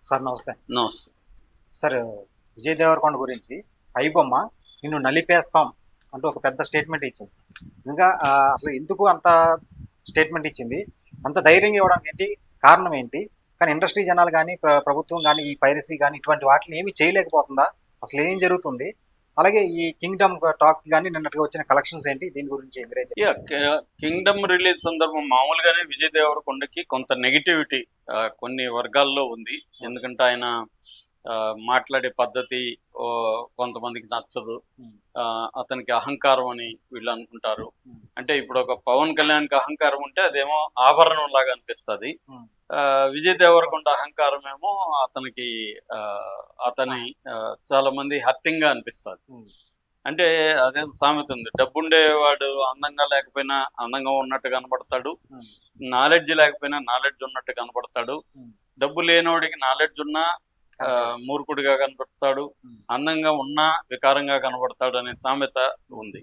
Sir నమస్తే. నమస్తే. Sir, Vijay Devarakonda గురించి ఐబొమ్మ నిన్ను నలిపేస్తాం అంటూ ఒక పెద్ద స్టేట్మెంట్ ఇచ్చింది. ఇంకా అసలు ఎందుకు అంత స్టేట్మెంట్ ఇచ్చింది? అంత ధైర్యంగా ఇవ్వడానికి ఏంటి? కారణం ఏంటి? కానీ ఇండస్ట్రీ జనాలు కానీ ప్రభుత్వం కానీ ఈ పైరసీ కానీ ఇటువంటి వాటిని ఏమీ చేయలేకపోతుందా? అసలు ఏం జరుగుతుంది? అలాగే ఈ కింగ్డమ్ టాక్ కానీ నిన్నటిగా వచ్చిన కలెక్షన్స్ ఏంటి? దీని గురించి కింగ్డమ్ రిలీజ్ సందర్భం మామూలుగానే విజయ్ దేవరకొండకి కొంత నెగిటివిటీ కొన్ని వర్గాల్లో ఉంది. ఎందుకంటే ఆయన మాట్లాడే పద్ధతి కొంతమందికి నచ్చదు. అతనికి అహంకారం అని వీళ్ళు అనుకుంటారు. అంటే ఇప్పుడు ఒక పవన్ కళ్యాణ్కి అహంకారం ఉంటే అదేమో ఆభరణం లాగా అనిపిస్తుంది. విజయ్ దేవరకొండ అహంకారం ఏమో అతని చాలా మంది హర్టింగ్ గా అనిపిస్తుంది. అంటే అదే సామెత ఉంది, డబ్బుండేవాడు అందంగా లేకపోయినా అందంగా ఉన్నట్టు కనబడతాడు, నాలెడ్జ్ లేకపోయినా నాలెడ్జ్ ఉన్నట్టు కనబడతాడు, డబ్బు లేనివాడికి నాలెడ్జ్ ఉన్నా మూర్ఖుడిగా కనబడతాడు, అందంగా ఉన్నా వికారంగా కనబడతాడు అనే సామెత ఉంది.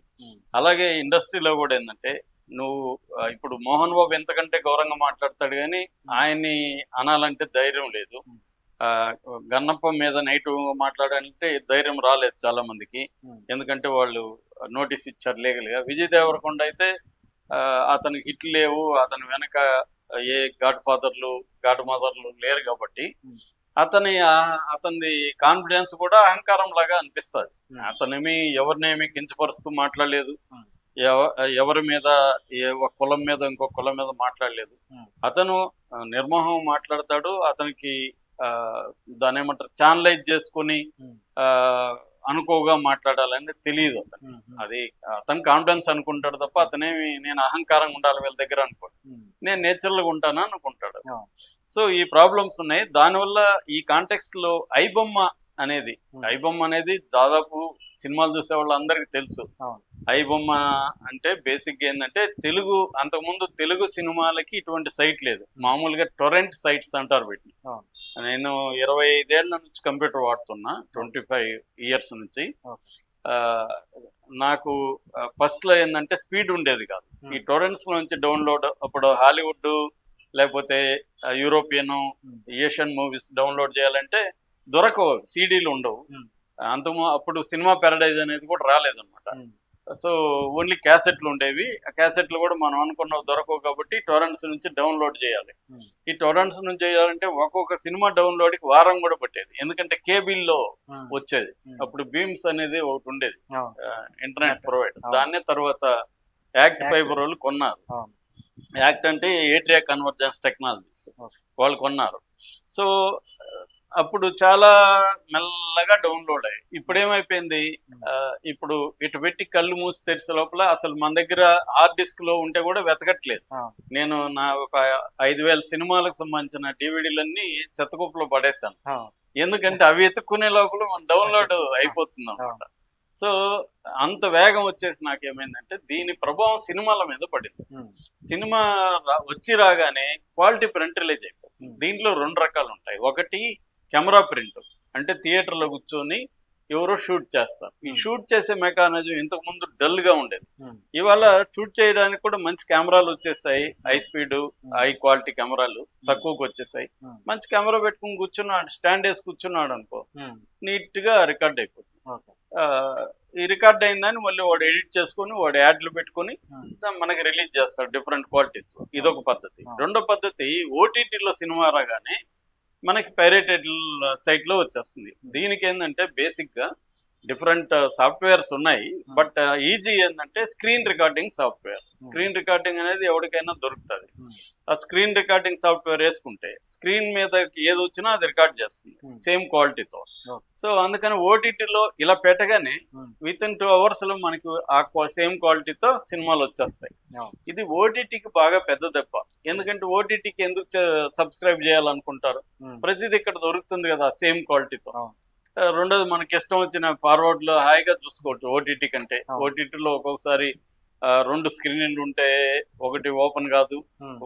అలాగే ఇండస్ట్రీలో కూడా ఏంటంటే, నువ్వు ఇప్పుడు మోహన్ బాబు ఎంతకంటే గౌరవంగా మాట్లాడతాడు కానీ ఆయన్ని అనాలంటే ధైర్యం లేదు. గన్నప్ప మీద నైట్ మాట్లాడాలంటే ధైర్యం రాలేదు చాలా మందికి, ఎందుకంటే వాళ్ళు నోటీస్ ఇచ్చారు లీగల్గా. విజయ్ దేవరకొండ అయితే అతనికి హిట్లు లేవు, అతని వెనక ఏ గాడ్ మదర్లు లేరు కాబట్టి అతని కాన్ఫిడెన్స్ కూడా అహంకారం లాగా అనిపిస్తుంది. అతనేమి ఎవరినేమి కించపరుస్తూ మాట్లాడలేదు, ఎవరి మీద ఒక కులం మీద ఇంకో కులం మీద మాట్లాడలేదు. అతను నిర్మోహం మాట్లాడతాడు. అతనికి దాని ఏమంటారు, ఛానలైజ్ చేసుకుని అనుకోగా మాట్లాడాలని తెలియదు అతను. అది అతను కాన్ఫిడెన్స్ అనుకుంటాడు తప్ప అతనేమి నేను అహంకారంగా ఉండాలి వీళ్ళ దగ్గర అనుకోడు, నేను నేచురల్గా ఉంటాను అనుకుంటాడు. సో ఈ ప్రాబ్లమ్స్ ఉన్నాయి. దానివల్ల ఈ కాంటెక్స్ట్ లో ఐబొమ్మ అనేది దాదాపు సినిమాలు చూసే వాళ్ళందరికీ తెలుసు. ఐబొమ్మ అంటే బేసిక్గా ఏంటంటే, అంతకుముందు తెలుగు సినిమాలకి ఇటువంటి సైట్ లేదు. మామూలుగా టొరెంట్ సైట్స్ అంటారు వీటిని. నేను 25 ఏళ్ల నుంచి కంప్యూటర్ వాడుతున్నా, 25 years నుంచి. నాకు ఫస్ట్ లో ఏంటంటే స్పీడ్ ఉండేది కాదు. ఈ టొరెంట్స్ నుంచి డౌన్లోడ్, అప్పుడు హాలీవుడ్ లేకపోతే యూరోపియన్ ఏషియన్ మూవీస్ డౌన్లోడ్ చేయాలంటే దొరకవు, సీడీలు ఉండవు. అప్పుడు సినిమా పారడైజ్ అనేది కూడా రాలేదన్నమాట. సో ఓన్లీ క్యాసెట్లు ఉండేవి. ఆ క్యాసెట్లు కూడా మనం అనుకున్నవి దొరకవు కాబట్టి టొరెంట్స్ నుంచి డౌన్లోడ్ చేయాలి. ఈ టొరెంట్స్ నుంచి చేయాలంటే ఒక్కొక్క సినిమా డౌన్లోడ్కి వారం కూడా పట్టేది, ఎందుకంటే కేబుల్లో వచ్చేది. అప్పుడు బీమ్స్ అనేది ఒకటి ఉండేది, ఇంటర్నెట్ ప్రొవైడర్. దాన్నే తర్వాత యాక్ట్ ఫైబర్ వాళ్ళు కొన్నారు. యాక్ట్ అంటే ఏట్రియా కన్వర్జెన్స్ టెక్నాలజీస్ వాళ్ళు కొన్నారు. సో అప్పుడు చాలా మెల్లగా డౌన్లోడ్ అయ్యాయి. ఇప్పుడు ఏమైపోయింది, ఇప్పుడు ఇటు పెట్టి కళ్ళు మూసి తెరిసే లోపల అసలు మన దగ్గర హార్డ్ డిస్క్ లో ఉంటే కూడా వెతకట్లేదు. నేను నా ఒక 5,000 సినిమాలకు సంబంధించిన డివిడీలన్నీ చెత్తకుప్పలో పడేశాను, ఎందుకంటే అవి ఎత్తుక్కునే లోపల మన డౌన్లోడ్ అయిపోతుంది అనమాట. సో అంత వేగం వచ్చేసి నాకేమైందంటే, దీని ప్రభావం సినిమాల మీద పడింది. సినిమా వచ్చి రాగానే క్వాలిటీ ప్రింట్ రిలీజ్ అయిపోతుంది. దీంట్లో 2 రకాలు ఉంటాయి. ఒకటి కెమెరా ప్రింట్, అంటే థియేటర్లో కూర్చొని ఎవరో షూట్ చేస్తారు. ఈ షూట్ చేసే మెకానిజం ఇంతకు ముందు డల్ గా ఉండేది. ఇవాళ షూట్ చేయడానికి కూడా మంచి కెమెరాలు వచ్చేసాయి, హై స్పీడ్ హై క్వాలిటీ కెమెరాలు తక్కువకి వచ్చేసాయి. మంచి కెమెరా పెట్టుకుని కూర్చున్నాడు, స్టాండ్ వేసి కూర్చున్నాడు అనుకో, నీట్ గా రికార్డ్ అయిపోతుంది. ఈ రికార్డ్ అయిందని మళ్ళీ వాడు ఎడిట్ చేసుకుని వాడు యాడ్లు పెట్టుకుని మనకి రిలీజ్ చేస్తాడు డిఫరెంట్ క్వాలిటీస్. ఇదొక పద్ధతి. రెండో పద్ధతి, ఓటీటీలో సినిమా రాగానే మనకి పైరేటెడ్ సైట్ లో వచ్చేస్తుంది. దీనికి ఏంటంటే బేసిక్ గా డిఫరెంట్ సాఫ్ట్వేర్స్ ఉన్నాయి. బట్ ఈజీ ఏంటంటే screen recording software. Screen recording అనేది ఎవరికైనా దొరుకుతుంది. ఆ స్క్రీన్ రికార్డింగ్ సాఫ్ట్వేర్ వేసుకుంటే స్క్రీన్ మీద ఏది వచ్చినా అది రికార్డ్ చేస్తుంది సేమ్ క్వాలిటీతో. సో అందుకని ఓటీటీలో ఇలా పెట్టగానే విత్ ఇన్ 2 hours లో మనకి ఆ సేమ్ క్వాలిటీతో సినిమాలు వచ్చేస్తాయి. ఇది ఓటీటీకి బాగా పెద్ద దెబ్బ. ఎందుకంటే ఓటీటీకి ఎందుకు సబ్స్క్రైబ్ చేయాలనుకుంటారు, ప్రతిదీ ఇక్కడ దొరుకుతుంది కదా సేమ్ క్వాలిటీతో. రెండోది, మనకి ఇష్టం వచ్చిన ఫార్వర్డ్ లో హాయిగా చూసుకోవచ్చు. ఓటీటీ కంటే ఓటీటీలో ఒక్కొక్కసారి 2 స్క్రీన్లు ఉంటే ఒకటి ఓపెన్ కాదు,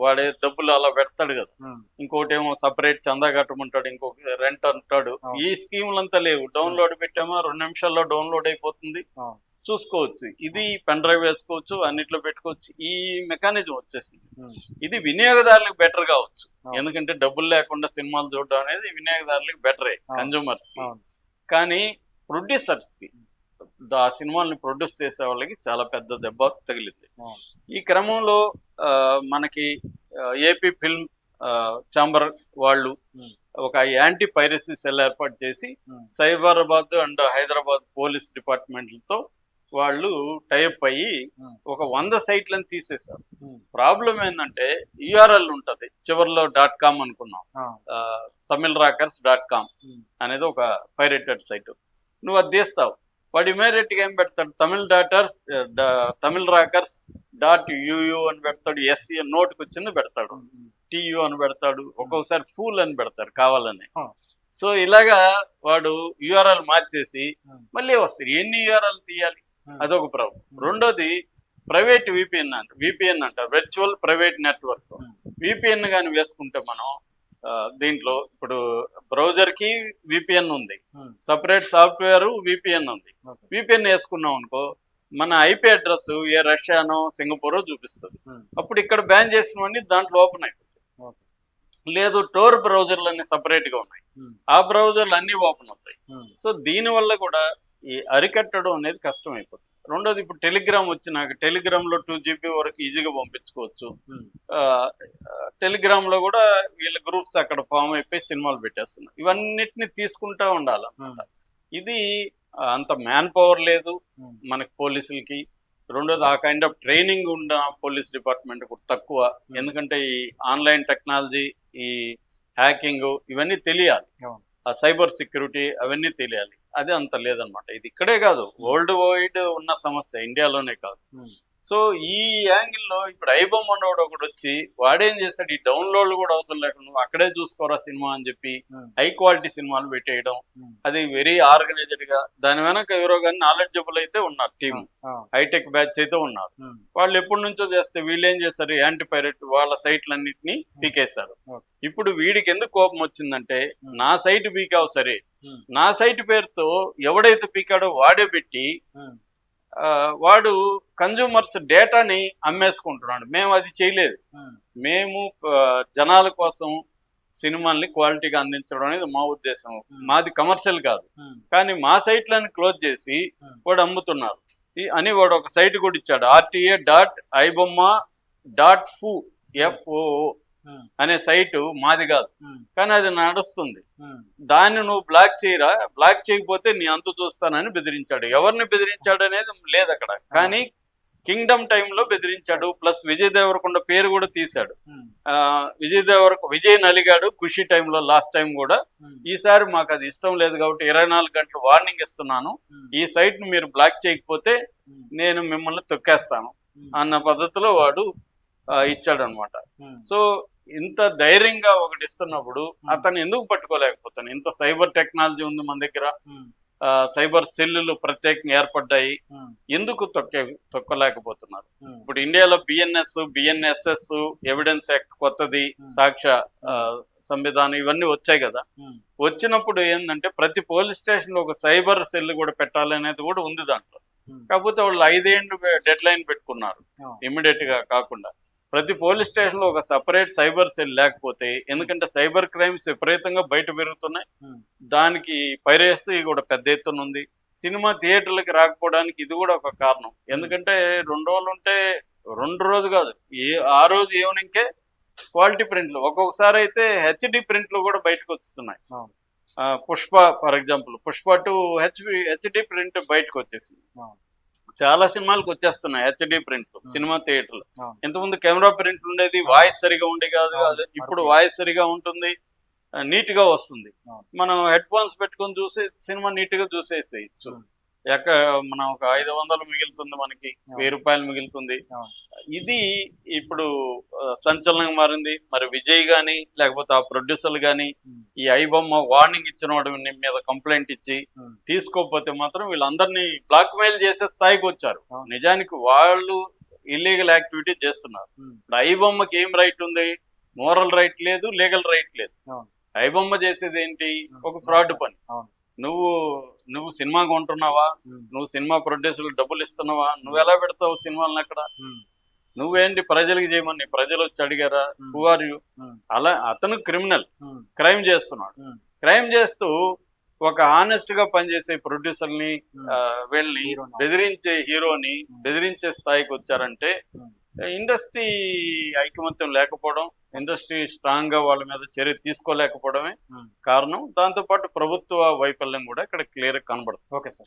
వాడే డబ్బులు అలా పెడతాడు కదా, ఇంకోటి ఏమో సపరేట్ చందా కట్టమంటాడు, ఇంకొక రెంట్ అంటాడు. ఈ స్కీములంతా లేవు. డౌన్లోడ్ పెట్టామా 2 నిమిషాల్లో డౌన్లోడ్ అయిపోతుంది. చూసుకోవచ్చు. ఇది పెన్ డ్రైవ్ వేసుకోవచ్చు, అన్నిట్లో పెట్టుకోవచ్చు. ఈ మెకానిజం వచ్చేసింది. ఉమ్, ఇది వినియోగదారులకు బెటర్ కావచ్చు. అవును. ఎందుకంటే డబ్బులు లేకుండా సినిమాలు చూడడం అనేది వినియోగదారులకు బెటరే, అవును. కన్జ్యూమర్స్ కి. అవును. కానీ ప్రొడ్యూసర్స్ కి, ఆ సినిమాల్ని ప్రొడ్యూస్ చేసే వాళ్ళకి చాలా పెద్ద దెబ్బ తగిలింది. అవును. ఈ క్రమంలో మనకి ఏపీ ఫిల్మ్ ఛాంబర్ వాళ్ళు ఉమ్, ఒక యాంటీ పైరసీ సెల్ ఏర్పాటు చేసి ఉమ్, సైబరాబాద్ అండ్ హైదరాబాద్ పోలీస్ డిపార్ట్మెంట్లతో వాళ్ళు టైప్ అయ్యి ఉమ్, ఒక 100 సైట్లను తీసేశారు. ఉమ్, ప్రాబ్లం ఏంటంటే యూఆర్ఎల్ ఉంటుంది చివరిలో .com అనుకున్నాం. ఆ, tamilrockers.com ఉమ్, అనేది ఒక పైరేటెడ్ సైట్. నువ్వు అది తీస్తావు, వాడు ఇమీడియట్గా ఏం పెడతాడు, tamilrockers.uu అని పెడతాడు, ఎస్సీ నోట్కి వచ్చింది పెడతాడు, ఉమ్, ఉమ్, టియు అని పెడతాడు, ఒక్కొక్కసారి ఫూల్ అని పెడతాడు కావాలని. ఆ. సో ఇలాగా వాడు యూఆర్ఎల్ మార్చేసి ఉమ్, మళ్ళీ వస్తారు. ఎన్ని యూఆర్ఎల్ తీయాలి, ఉమ్, అదొక ప్రాబ్లం. రెండోది ప్రైవేట్ విపిఎన్ అంట, వర్చువల్ ప్రైవేట్ నెట్వర్క్. ఉమ్, విపిఎన్ కానీ వేసుకుంటే మనం దీంట్లో ఇప్పుడు బ్రౌజర్కి విపిఎన్ ఉంది, ఉమ్, సపరేట్ సాఫ్ట్వేర్ విపిఎన్ ఉంది. ఓకే. విపిఎన్ వేసుకున్నాం అనుకో, మన ఐపీ అడ్రస్ ఏ రష్యానో సింగపూరో చూపిస్తుంది. ఉమ్, అప్పుడు ఇక్కడ బ్యాన్ చేసినవన్నీ దాంట్లో ఓపెన్ అయిపోతాయి. ఓకే. లేదు, టోర్ బ్రౌజర్లు అన్ని సపరేట్గా ఉన్నాయి, ఉమ్, ఆ బ్రౌజర్లు అన్నీ ఓపెన్ అవుతాయి. ఉమ్, సో దీనివల్ల కూడా ఈ అరికట్టడం అనేది కష్టం అయిపోతుంది. రెండోది, ఇప్పుడు టెలిగ్రామ్ వచ్చినాక టెలిగ్రామ్లో 2 GB వరకు ఈజీగా పంపించుకోవచ్చు. ఉమ్, టెలిగ్రామ్లో కూడా వీళ్ళ గ్రూప్స్ అక్కడ ఫామ్ అయిపోయి సినిమాలు పెట్టేస్తున్నారు. ఇవన్నిటిని తీసుకుంటా ఉండాలన్నమాట. ఇది అంత మ్యాన్ పవర్ లేదు ఉమ్, మనకి పోలీసులకి. రెండోది, ఆ కైండ్ ఆఫ్ ట్రైనింగ్ ఉన్న పోలీస్ డిపార్ట్మెంట్ కూడా తక్కువ. ఎందుకంటే ఈ ఆన్లైన్ టెక్నాలజీ, ఈ హ్యాకింగ్ ఇవన్నీ తెలియాలి, అవును. ఆ సైబర్ సెక్యూరిటీ అవన్నీ తెలియాలి. అది అంత లేదనమాట. ఇది ఇక్కడే కాదు, వరల్డ్ వైడ్ ఉన్న సమస్య, ఇండియాలోనే కాదు. ఉమ్, సో ఈ యాంగిల్లో ఇప్పుడు ఐబొమ్మ అన్నోడు ఒకడు వచ్చి వాడేం చేశాడు, ఈ డౌన్లోడ్లు కూడా అవసరం లేకుండా నువ్వు అక్కడే చూసుకోరా సినిమా అని చెప్పి ఉమ్, హై క్వాలిటీ సినిమాలు పెట్టేయడం. ఉమ్, అది వెరీ ఆర్గనైజ్డ్ గా, దాని వెనక ఎవరో కానీ నాలెడ్జబుల్ అయితే ఉన్నారు, టీం ఆ, హైటెక్ బ్యాచ్ అయితే ఉన్నారు. ఉమ్, వాళ్ళు ఎప్పటి నుంచో చేస్తే వీళ్ళు ఏం చేస్తారు, యాంటీ పైరేట్ వాళ్ళ సైట్లన్నింటినీ పీకేశారు. ఓకే. ఇప్పుడు వీడికి ఎందుకు కోపం వచ్చిందంటే, నా సైట్ పీకావు సరే, ఉమ్, నా సైట్ పేరుతో ఎవడైతే పీకాడో వాడే పెట్టి ఉమ్, వాడు కన్జ్యూమర్స్ డేటాని అమ్మేసుకుంటున్నాడు. మేము అది చేయలేదు. ఉమ్, మేము జనాల కోసం సినిమాల్ని క్వాలిటీగా అందించడం అనేది మా ఉద్దేశం. మాది కమర్షియల్ కాదు. ఉమ్, కానీ మా సైట్లను క్లోజ్ చేసి వాడు అమ్ముతున్నారు అని వాడు ఒక సైట్ కూడా ఇచ్చాడు, RTA.ibomma.fu ఉమ్, అనే సైటు. మాది కాదు, ఉమ్, కానీ అది నడుస్తుంది. ఉమ్, దాన్ని నువ్వు బ్లాక్ చేయరా, బ్లాక్ చేయకపోతే నీ అంతు చూస్తానని బెదిరించాడు. ఎవరిని బెదిరించాడు అనేది లేదు అక్కడ, కానీ కింగ్డమ్ టైంలో బెదిరించాడు. ప్లస్ విజయ్ దేవరకొండ పేరు కూడా తీశాడు. ఉమ్, విజయ్ నలిగాడు ఖుషి టైంలో, లాస్ట్ టైం కూడా. ఉమ్, ఈసారి మాకు అది ఇష్టం లేదు కాబట్టి 24 గంటలు వార్నింగ్ ఇస్తున్నాను, ఉమ్, ఈ సైట్ ని మీరు బ్లాక్ చేయకపోతే ఉమ్, నేను మిమ్మల్ని తొక్కేస్తాను ఉమ్, అన్న పద్ధతిలో వాడు ఇచ్చాడు అనమాట. ఉమ్, సో ఇంత ధైర్యంగా ఒకటి ఇస్తున్నప్పుడు అతను ఎందుకు పట్టుకోలేకపోతాను? ఇంత సైబర్ టెక్నాలజీ ఉంది మన దగ్గర, ఉమ్, సైబర్ సెల్లులు ప్రత్యేకంగా ఏర్పడ్డాయి, ఉమ్, ఎందుకు తొక్కలేకపోతున్నారు? ఉమ్, ఇప్పుడు ఇండియాలో బిఎన్ఎస్ఎస్ ఎవిడెన్స్ యాక్ట్ కొత్తది, సాక్ష్య సంవిధానం ఇవన్నీ వచ్చాయి కదా. ఉమ్, వచ్చినప్పుడు ఏంటంటే ప్రతి పోలీస్ స్టేషన్ లో ఒక సైబర్ సెల్ కూడా పెట్టాలి అనేది కూడా ఉంది దాంట్లో. ఉమ్, కాకపోతే వాళ్ళు 5 ఏళ్ళు డెడ్ లైన్ పెట్టుకున్నారు, అవును. ఇమ్మీడియట్ గా కాకుండా. ప్రతి పోలీస్ స్టేషన్ లో ఒక సపరేట్ సైబర్ సెల్ లేకపోతే, ఎందుకంటే సైబర్ క్రైమ్స్ విపరీతంగా బయట పెరుగుతున్నాయి, ఉమ్, దానికి పైరసీ కూడా పెద్ద ఎత్తున ఉంది. సినిమా థియేటర్లకి రాకపోవడానికి ఇది కూడా ఒక కారణం. ఎందుకంటే 2 రోజులు ఉంటే 2 రోజు కాదు, ఆ రోజు ఈవినింగ్కే క్వాలిటీ ప్రింట్లు, ఒక్కొక్కసారి అయితే హెచ్డి ప్రింట్లు కూడా బయటకు వస్తున్నాయి. అవును. Pushpa for example, Pushpa 2 HD print బయటకు వచ్చేసింది. అవును. చాలా సినిమాలకు వచ్చేస్తున్నాయి హెచ్డి ప్రింట్లు సినిమా థియేటర్లు. అవును. ఇంతకుముందు కెమెరా ప్రింట్ ఉండేది, వాయిస్ సరిగా ఉండే కాదు. అవును. ఇప్పుడు వాయిస్ సరిగా ఉంటుంది, నీట్ గా వస్తుంది. అవును. మనం హెడ్ ఫోన్స్ పెట్టుకొని చూసే సినిమా నీట్ గా చూసేసేయచ్చు. మనం ఒక 500 మిగులుతుంది, మనకి 1000 రూపాయలు మిగులుతుంది. అవును. ఇది ఇప్పుడు సంచలనంగా మారింది. మరి విజయ్ గాని లేకపోతే ఆ ప్రొడ్యూసర్లు గాని ఈ ఐబొమ్మ వార్నింగ్ ఇచ్చిన వాడి మీద కంప్లైంట్ ఇచ్చి తీసుకోకపోతే మాత్రం వీళ్ళందరినీ బ్లాక్ మెయిల్ చేసే స్థాయికి వచ్చారు. నిజానికి వాళ్ళు ఇల్లీగల్ యాక్టివిటీ చేస్తున్నారు. ఇప్పుడు ఐబొమ్మకి ఏం రైట్ ఉంది? మోరల్ రైట్ లేదు, లీగల్ రైట్ లేదు. ఐబొమ్మ చేసేది ఏంటి? ఒక ఫ్రాడ్ పని. నువ్వు నువ్వు సినిమా కొంటున్నావా, నువ్వు సినిమా ప్రొడ్యూసర్లు డబ్బులు ఇస్తున్నావా, నువ్వు ఎలా పెడతావు సినిమాలను అక్కడ? నువ్వేంటి ప్రజలకు చేయమని ప్రజలు వచ్చి అడిగారా? Who are you? అలా అతను క్రిమినల్, క్రైమ్ చేస్తున్నాడు. క్రైమ్ చేస్తూ ఒక ఆనెస్ట్ గా పనిచేసే ప్రొడ్యూసర్ని వీళ్ళని బెదిరించే హీరోని బెదిరించే స్థాయికి వచ్చారంటే ఇండస్ట్రీ ఐకమత్యం లేకపోవడం, ఇండస్ట్రీ స్ట్రాంగ్ గా వాళ్ళ మీద చర్య తీసుకోలేకపోవడమే కారణం. దాంతో పాటు ప్రభుత్వ వైఫల్యం కూడా ఇక్కడ క్లియర్ గా కనబడుతుంది. Okay sir.